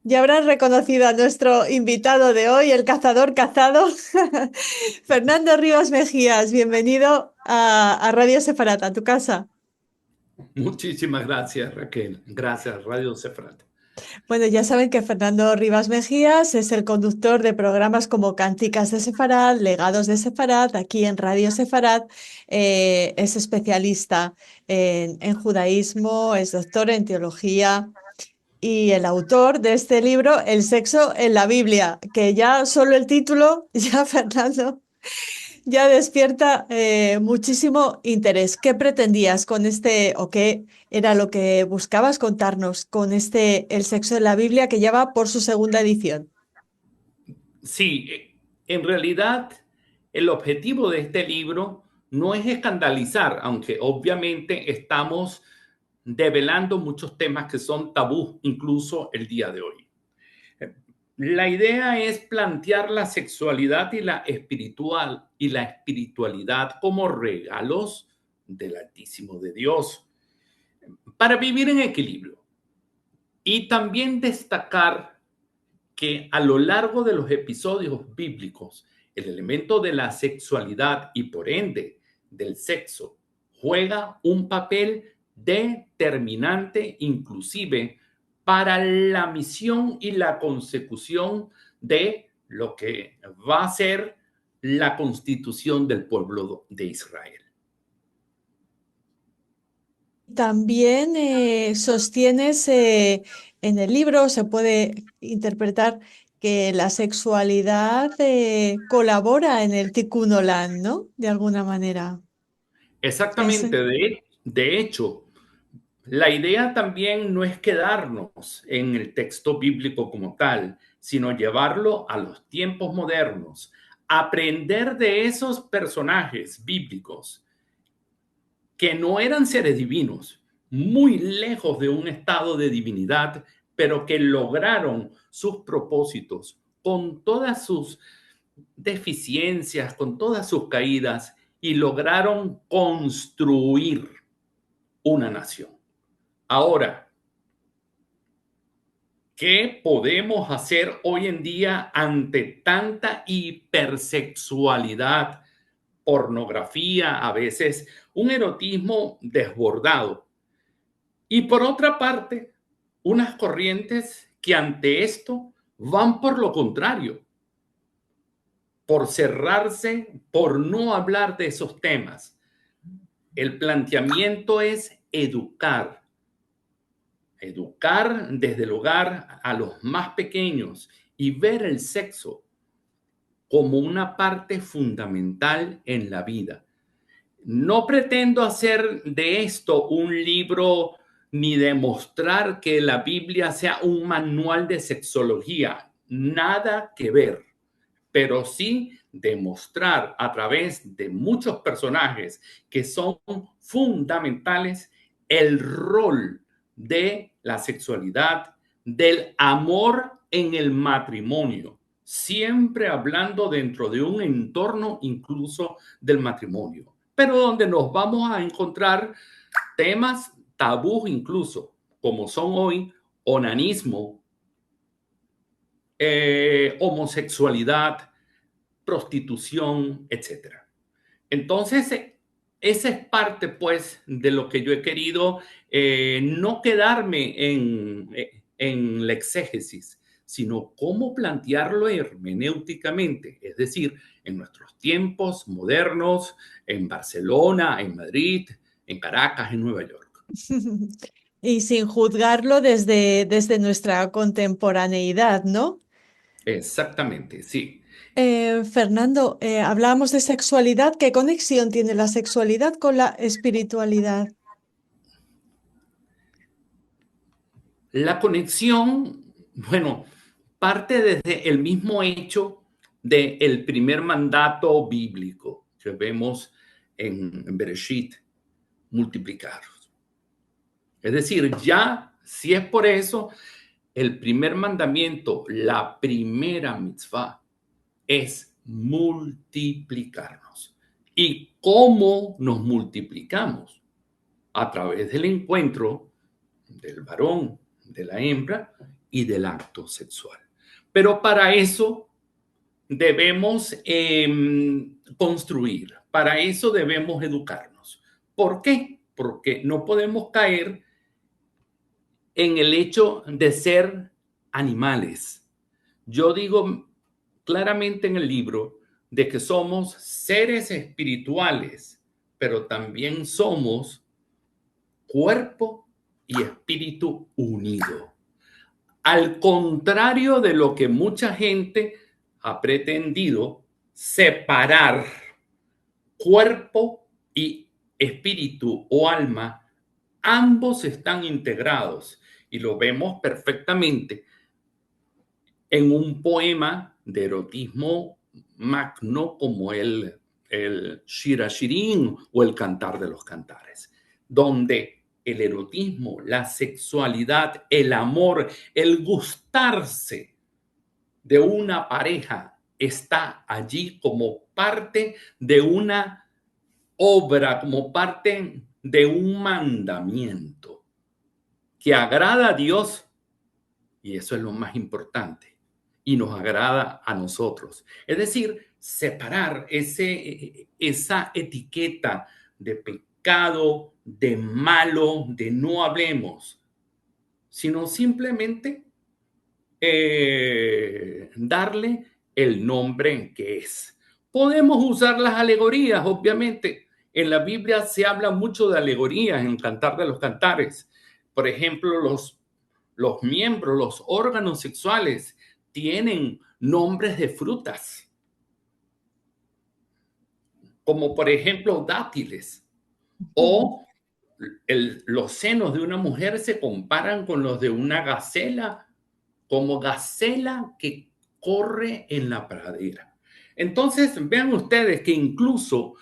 Ya habrán reconocido a nuestro invitado de hoy, el cazador cazado, Fernando Rivas Mejías. Bienvenido a Radio Sefarata, tu casa. Muchísimas gracias, Raquel. Gracias, Radio Cefrat. Bueno, ya saben que Fernando Rivas Mejías es el conductor de programas como Cánticas de Sefarad, Legados de Sefarad, aquí en Radio Sefarad. Es especialista en judaísmo, es doctor en teología y el autor de este libro, El sexo en la Biblia, que ya solo el título, ya Fernando, ya despierta muchísimo interés. ¿Qué pretendías con este, o qué era lo que buscabas contarnos con este El sexo en la Biblia que ya va por su segunda edición? Sí, en realidad el objetivo de este libro no es escandalizar, aunque obviamente estamos develando muchos temas que son tabú incluso el día de hoy. La idea es plantear la sexualidad y la espiritualidad como regalos del Altísimo de Dios para vivir en equilibrio y también destacar que a lo largo de los episodios bíblicos, el elemento de la sexualidad y por ende del sexo juega un papel determinante inclusive para la misión y la consecución de lo que va a ser la constitución del pueblo de Israel. También sostienes en el libro, se puede interpretar que la sexualidad colabora en el Tikkun Olam, ¿no? De alguna manera. Es, Exactamente, de hecho, la idea también no es quedarnos en el texto bíblico como tal, sino llevarlo a los tiempos modernos, aprender de esos personajes bíblicos que no eran seres divinos, muy lejos de un estado de divinidad, pero que lograron sus propósitos con todas sus deficiencias, con todas sus caídas, y lograron construir una nación. Ahora, ¿qué podemos hacer hoy en día ante tanta hipersexualidad, pornografía, a veces un erotismo desbordado? Y por otra parte, unas corrientes que ante esto van por lo contrario, por cerrarse, por no hablar de esos temas. El planteamiento es educar desde el hogar a los más pequeños y ver el sexo como una parte fundamental en la vida. No pretendo hacer de esto un libro ni demostrar que la Biblia sea un manual de sexología, nada que ver, pero sí demostrar a través de muchos personajes que son fundamentales el rol de la sexualidad, del amor en el matrimonio, siempre hablando dentro de un entorno incluso del matrimonio, pero donde nos vamos a encontrar temas tabús incluso, como son hoy onanismo, homosexualidad, prostitución, etcétera. Entonces, esa es parte, pues, de lo que yo he querido, no quedarme en la exégesis, sino cómo plantearlo hermenéuticamente, es decir, en nuestros tiempos modernos, en Barcelona, en Madrid, en Caracas, en Nueva York. y sin juzgarlo desde nuestra contemporaneidad, ¿no? Exactamente, sí. Fernando, hablábamos de sexualidad. ¿Qué conexión tiene la sexualidad con la espiritualidad? La conexión, bueno, parte desde el mismo hecho del primer mandato bíblico que vemos en Bereshit, multiplicaros. Es decir, ya, si es por eso, el primer mandamiento, la primera mitzvah, es multiplicarnos. ¿Y cómo nos multiplicamos? A través del encuentro del varón, de la hembra y del acto sexual. Pero para eso debemos construir, para eso debemos educarnos. ¿Por qué? Porque no podemos caer en el hecho de ser animales. Yo digo claramente en el libro de que somos seres espirituales, pero también somos cuerpo y espíritu unido. Al contrario de lo que mucha gente ha pretendido, separar cuerpo y espíritu o alma, ambos están integrados y lo vemos perfectamente en un poema de erotismo magno como el Shir HaShirim o el Cantar de los Cantares, donde el erotismo, la sexualidad, el amor, el gustarse de una pareja está allí como parte de una obra, como parte de un mandamiento que agrada a Dios, y eso es lo más importante, y nos agrada a nosotros. Es decir, separar esa etiqueta de pecado, de malo, de no hablemos, sino simplemente darle el nombre que es. Podemos usar las alegorías, obviamente. En la Biblia se habla mucho de alegorías en Cantar de los Cantares. Por ejemplo, los miembros, los órganos sexuales tienen nombres de frutas, como por ejemplo dátiles, o los senos de una mujer se comparan con los de una gacela, como gacela que corre en la pradera. Entonces, vean ustedes que incluso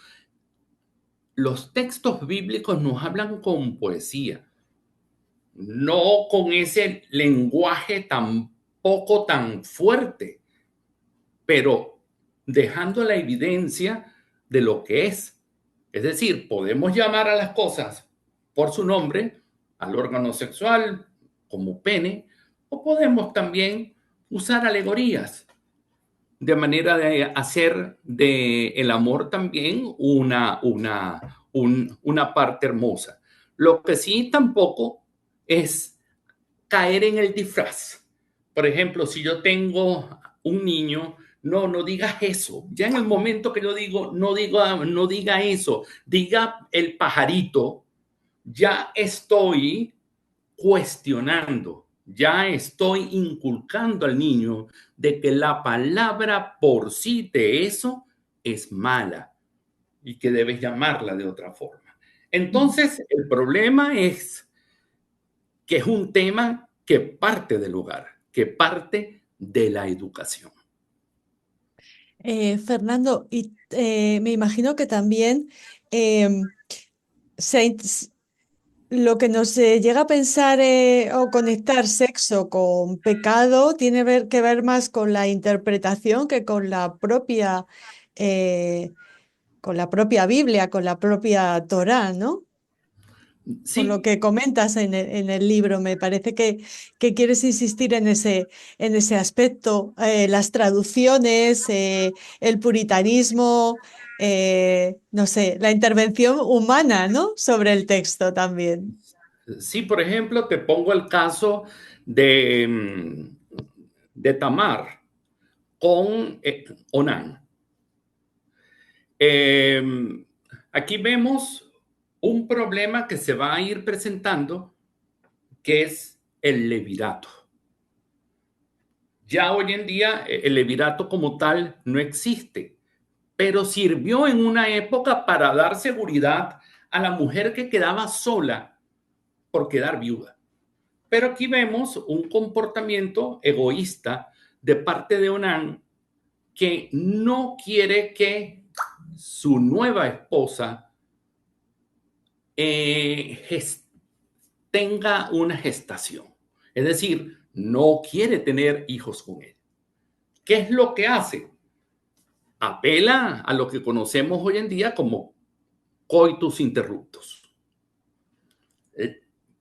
los textos bíblicos nos hablan con poesía, no con ese lenguaje tampoco tan fuerte, pero dejando la evidencia de lo que es. Es decir, podemos llamar a las cosas por su nombre, al órgano sexual como pene, o podemos también usar alegorías de manera de hacer del amor también una parte hermosa. Lo que sí tampoco es caer en el disfraz. Por ejemplo, si yo tengo un niño, no digas eso. Ya en el momento que yo digo, no diga eso, diga el pajarito, ya estoy cuestionando, ya estoy inculcando al niño de que la palabra por sí de eso es mala y que debes llamarla de otra forma. Entonces, el problema es que es un tema que parte del hogar, que parte de la educación. Fernando, y me imagino que también em, se in- s- lo que nos llega a pensar o conectar sexo con pecado tiene que ver más con la interpretación que eh, con la propia Biblia, con la propia Torá, ¿no? Por lo Sí, que comentas en el libro, me parece que quieres insistir en ese aspecto, las traducciones, el puritanismo, no sé, la intervención humana, ¿no? Sobre el texto también. sí, por ejemplo, te pongo el caso de Tamar con Onán. Eh, Aquí vemos un problema que se va a ir presentando, que es el levirato. Ya hoy en día el levirato como tal no existe, pero sirvió en una época para dar seguridad a la mujer que quedaba sola por quedar viuda. Pero aquí vemos un comportamiento egoísta de parte de Onán que no quiere que su nueva esposa tenga una gestación. Es decir, no quiere tener hijos con él. ¿Qué es lo que hace? Apela a lo que conocemos hoy en día como coitus interruptus.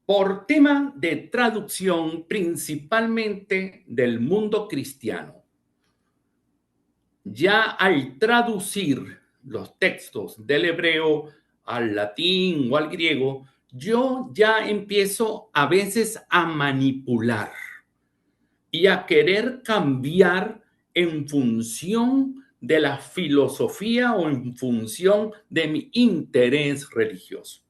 por tema de traducción principalmente del mundo cristiano. Ya al traducir los textos del hebreo al latín o al griego, yo ya empiezo a veces a manipular y a querer cambiar en función de la filosofía o en función de mi interés religioso.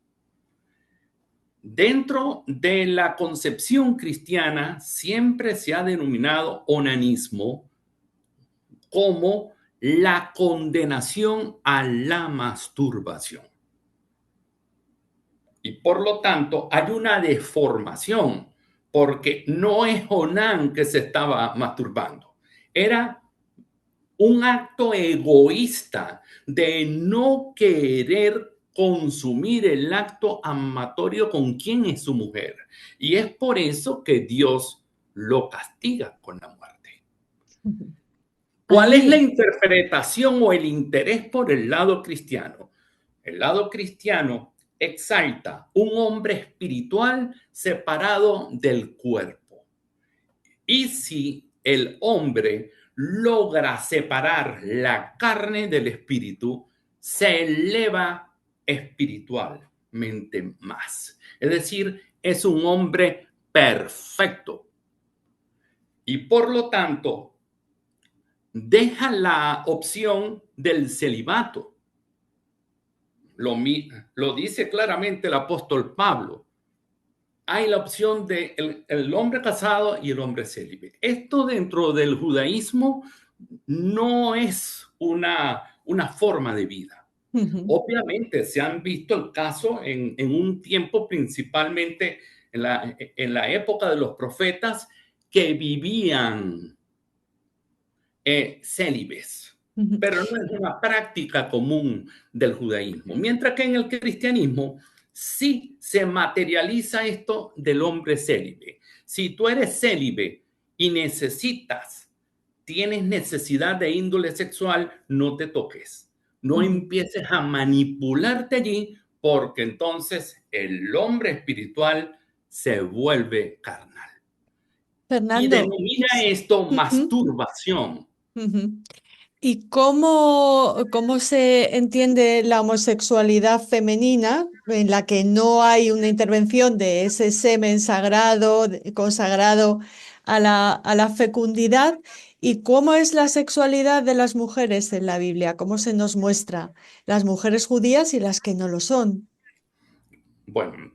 Dentro de la concepción cristiana siempre se ha denominado onanismo como la condenación a la masturbación. Y por lo tanto hay una deformación, porque no es Onán que se estaba masturbando, era un acto egoísta de no querer consumir el acto amatorio con quien es su mujer. Y es por eso que Dios lo castiga con la muerte. ¿Cuál es la Ahí, interpretación o el interés por el lado cristiano? El lado cristiano exalta un hombre espiritual separado del cuerpo. Y si el hombre logra separar la carne del espíritu, se eleva espiritualmente más. Es decir, es un hombre perfecto. Y por lo tanto, deja la opción del celibato. Lo dice claramente el apóstol Pablo. Hay la opción de el hombre casado y el hombre célibe. Esto dentro del judaísmo no es una forma de vida. ujú, Obviamente se han visto el caso en un tiempo principalmente en la época de los profetas que vivían célibes, ujú. pero no es una práctica común del judaísmo. Mientras que en el cristianismo sí se materializa esto del hombre célibe. Si tú eres célibe y tienes necesidad de índole sexual, no te toques. No Ujú. empieces a manipularte allí, porque entonces el hombre espiritual se vuelve carnal. Y Fernando, denomina esto ujú, masturbación. ujú. ¿Y cómo se entiende la homosexualidad femenina en la que no hay una intervención de ese semen sagrado, consagrado a la fecundidad? ¿Y cómo es la sexualidad de las mujeres en la Biblia? ¿Cómo se nos muestra las mujeres judías y las que no lo son? Bueno,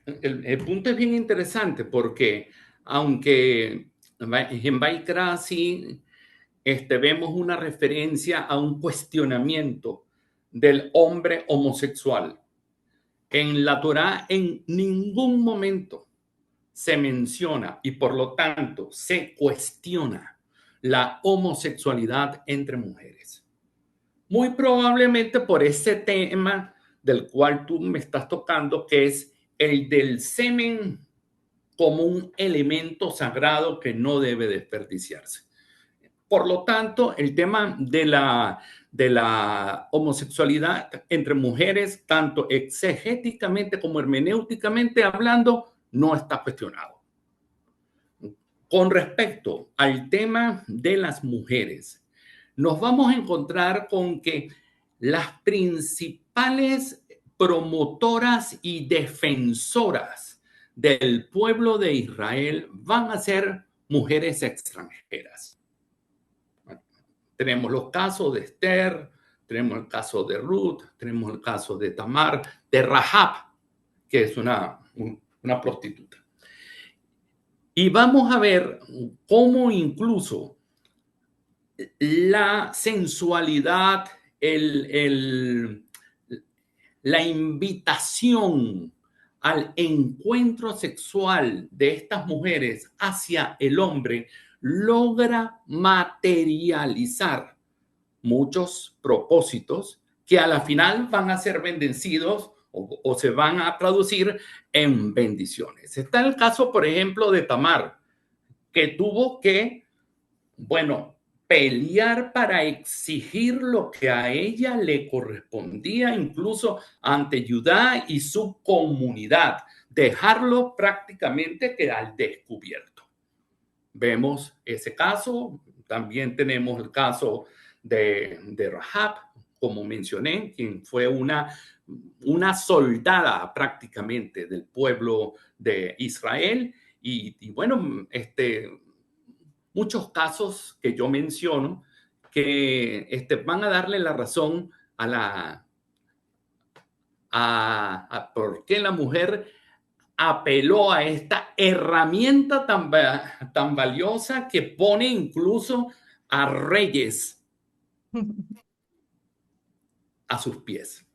el punto es bien interesante porque aunque en Baikra sí vemos una referencia a un cuestionamiento del hombre homosexual, en la Torá en ningún momento se menciona y por lo tanto se cuestiona la homosexualidad entre mujeres. Muy probablemente por ese tema del cual tú me estás tocando, que es el del semen como un elemento sagrado que no debe desperdiciarse. Por lo tanto, el tema de la homosexualidad entre mujeres, tanto exegéticamente como hermenéuticamente hablando, no está cuestionado. Con respecto al tema de las mujeres, nos vamos a encontrar con que las principales promotoras y defensoras del pueblo de Israel van a ser mujeres extranjeras. Tenemos los casos de Esther, tenemos el caso de Ruth, tenemos el caso de Tamar, de Rahab, que es una prostituta. Y vamos a ver cómo incluso la sensualidad, la invitación al encuentro sexual de estas mujeres hacia el hombre logra materializar muchos propósitos que a la final van a ser bendecidos o se van a traducir en bendiciones. Está el caso, por ejemplo, de Tamar, que tuvo que, bueno, pelear para exigir lo que a ella le correspondía, incluso ante Judá y su comunidad, dejarlo prácticamente que al descubierto. Vemos ese caso, también tenemos el caso de Rahab, como mencioné, quien fue una soldada prácticamente del pueblo de Israel. Y bueno, muchos casos que yo menciono que van a darle la razón a por qué la mujer apeló a esta herramienta tan valiosa que pone incluso a reyes a sus pies.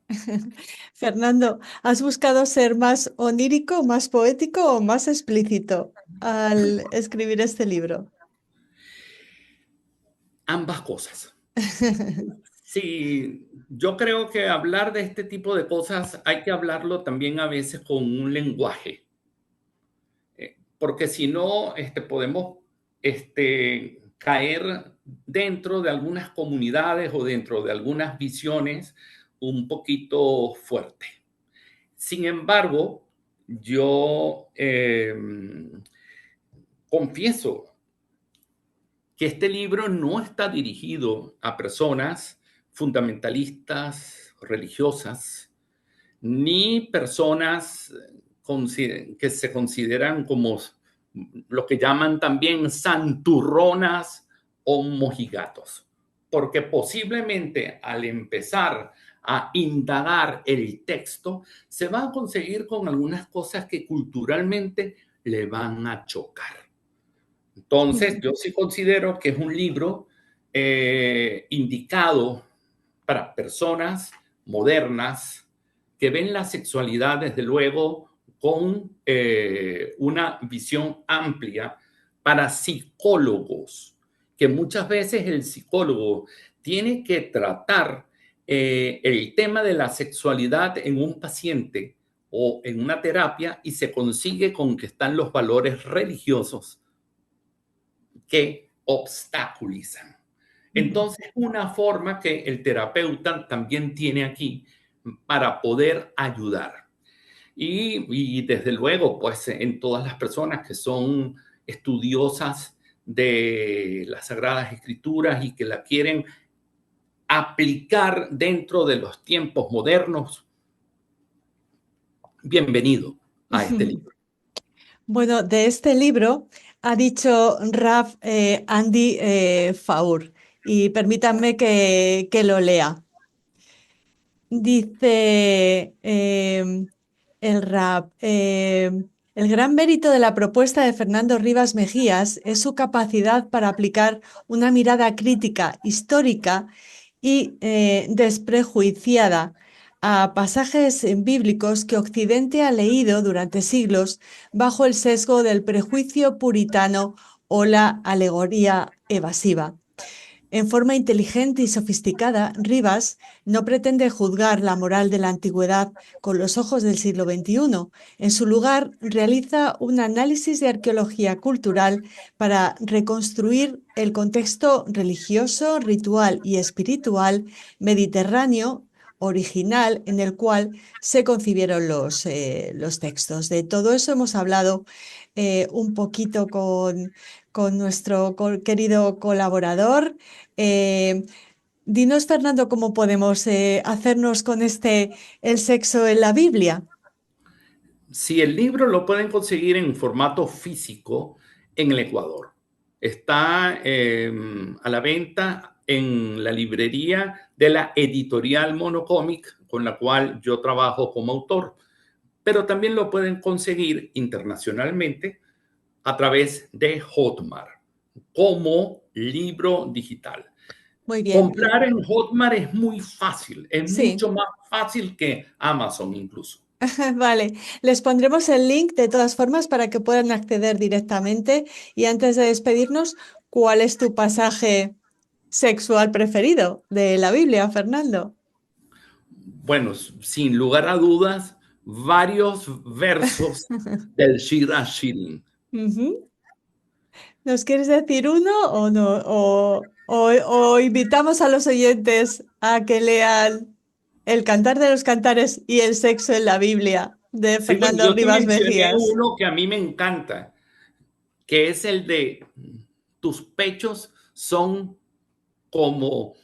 Fernando, ¿has buscado ser más onírico, más poético o más explícito al escribir este libro? Ambas cosas. Sí, yo creo que hablar de este tipo de cosas hay que hablarlo también a veces con un lenguaje, porque si no, podemos caer dentro de algunas comunidades o dentro de algunas visiones un poquito fuerte. Sin embargo, yo confieso que este libro no está dirigido a personas fundamentalistas, religiosas, ni personas que se consideran como lo que llaman también santurronas o mojigatos, porque posiblemente al empezar a indagar el texto, se va a conseguir con algunas cosas que culturalmente le van a chocar. Entonces, yo sí considero que es un libro indicado para personas modernas que ven la sexualidad, desde luego, con una visión amplia, para psicólogos, que muchas veces el psicólogo tiene que tratar el tema de la sexualidad en un paciente o en una terapia y se consigue con que están los valores religiosos que obstaculizan. Entonces, una forma que el terapeuta también tiene aquí para poder ayudar. Y desde luego, pues en todas las personas que son estudiosas de las Sagradas Escrituras y que la quieren aplicar dentro de los tiempos modernos, bienvenido a este libro. Bueno, de este libro ha dicho Rav Andy Faur, y permítanme que lo lea. Dice el Rav, el gran mérito de la propuesta de Fernando Rivas Mejías es su capacidad para aplicar una mirada crítica, histórica y desprejuiciada a pasajes bíblicos que Occidente ha leído durante siglos bajo el sesgo del prejuicio puritano o la alegoría evasiva. En forma inteligente y sofisticada, Rivas no pretende juzgar la moral de la antigüedad con los ojos del siglo XXI. En su lugar, realiza un análisis de arqueología cultural para reconstruir el contexto religioso, ritual y espiritual mediterráneo original en el cual se concibieron los textos. De todo eso hemos hablado un poquito con nuestro querido colaborador. Eh, Dinos, Fernando, cómo podemos hacernos con el sexo en la Biblia. Si el libro lo pueden conseguir en formato físico en el Ecuador. Está a la venta en la librería de la editorial Monocómic, con la cual yo trabajo como autor, pero también lo pueden conseguir internacionalmente a través de Hotmart como libro digital. Muy bien. Comprar en Hotmart es muy fácil, es Sí, mucho más fácil que Amazon incluso. vale. Les pondremos el link de todas formas para que puedan acceder directamente. Y antes de despedirnos, ¿cuál es tu pasaje sexual preferido de la Biblia, Fernando? Bueno, sin lugar a dudas, varios versos del Shira Shirin. Ujú. ¿Nos quieres decir uno o no? O invitamos a los oyentes a que lean El Cantar de los Cantares y el sexo en la Biblia. de Sí, bueno, Fernando yo te Rivas mencioné Mejías. uno que a mí me encanta, que es el de tus pechos son como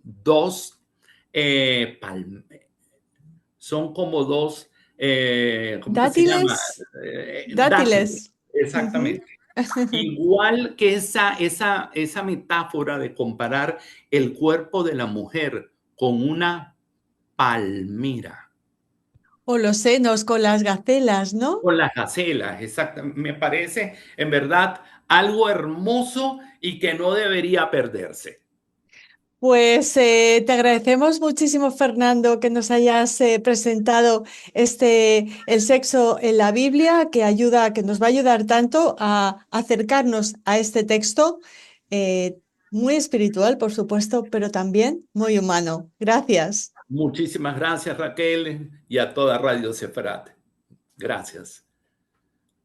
dos palm son como dos, ¿cómo que se llama? Dátiles, Dátiles, dátiles. Ujú. exactamente. Igual que esa metáfora de comparar el cuerpo de la mujer con una palmira, O los senos con las gacelas, ¿no? con las gacelas, exactamente. Me parece, en verdad, algo hermoso y que no debería perderse. Pues te agradecemos muchísimo, Fernando, que nos hayas presentado el sexo en la Biblia, que nos va a ayudar tanto a acercarnos a este texto, eh, muy espiritual, por supuesto, pero también muy humano. Gracias. Muchísimas gracias, Raquel, y a toda Radio Sefarat. Gracias.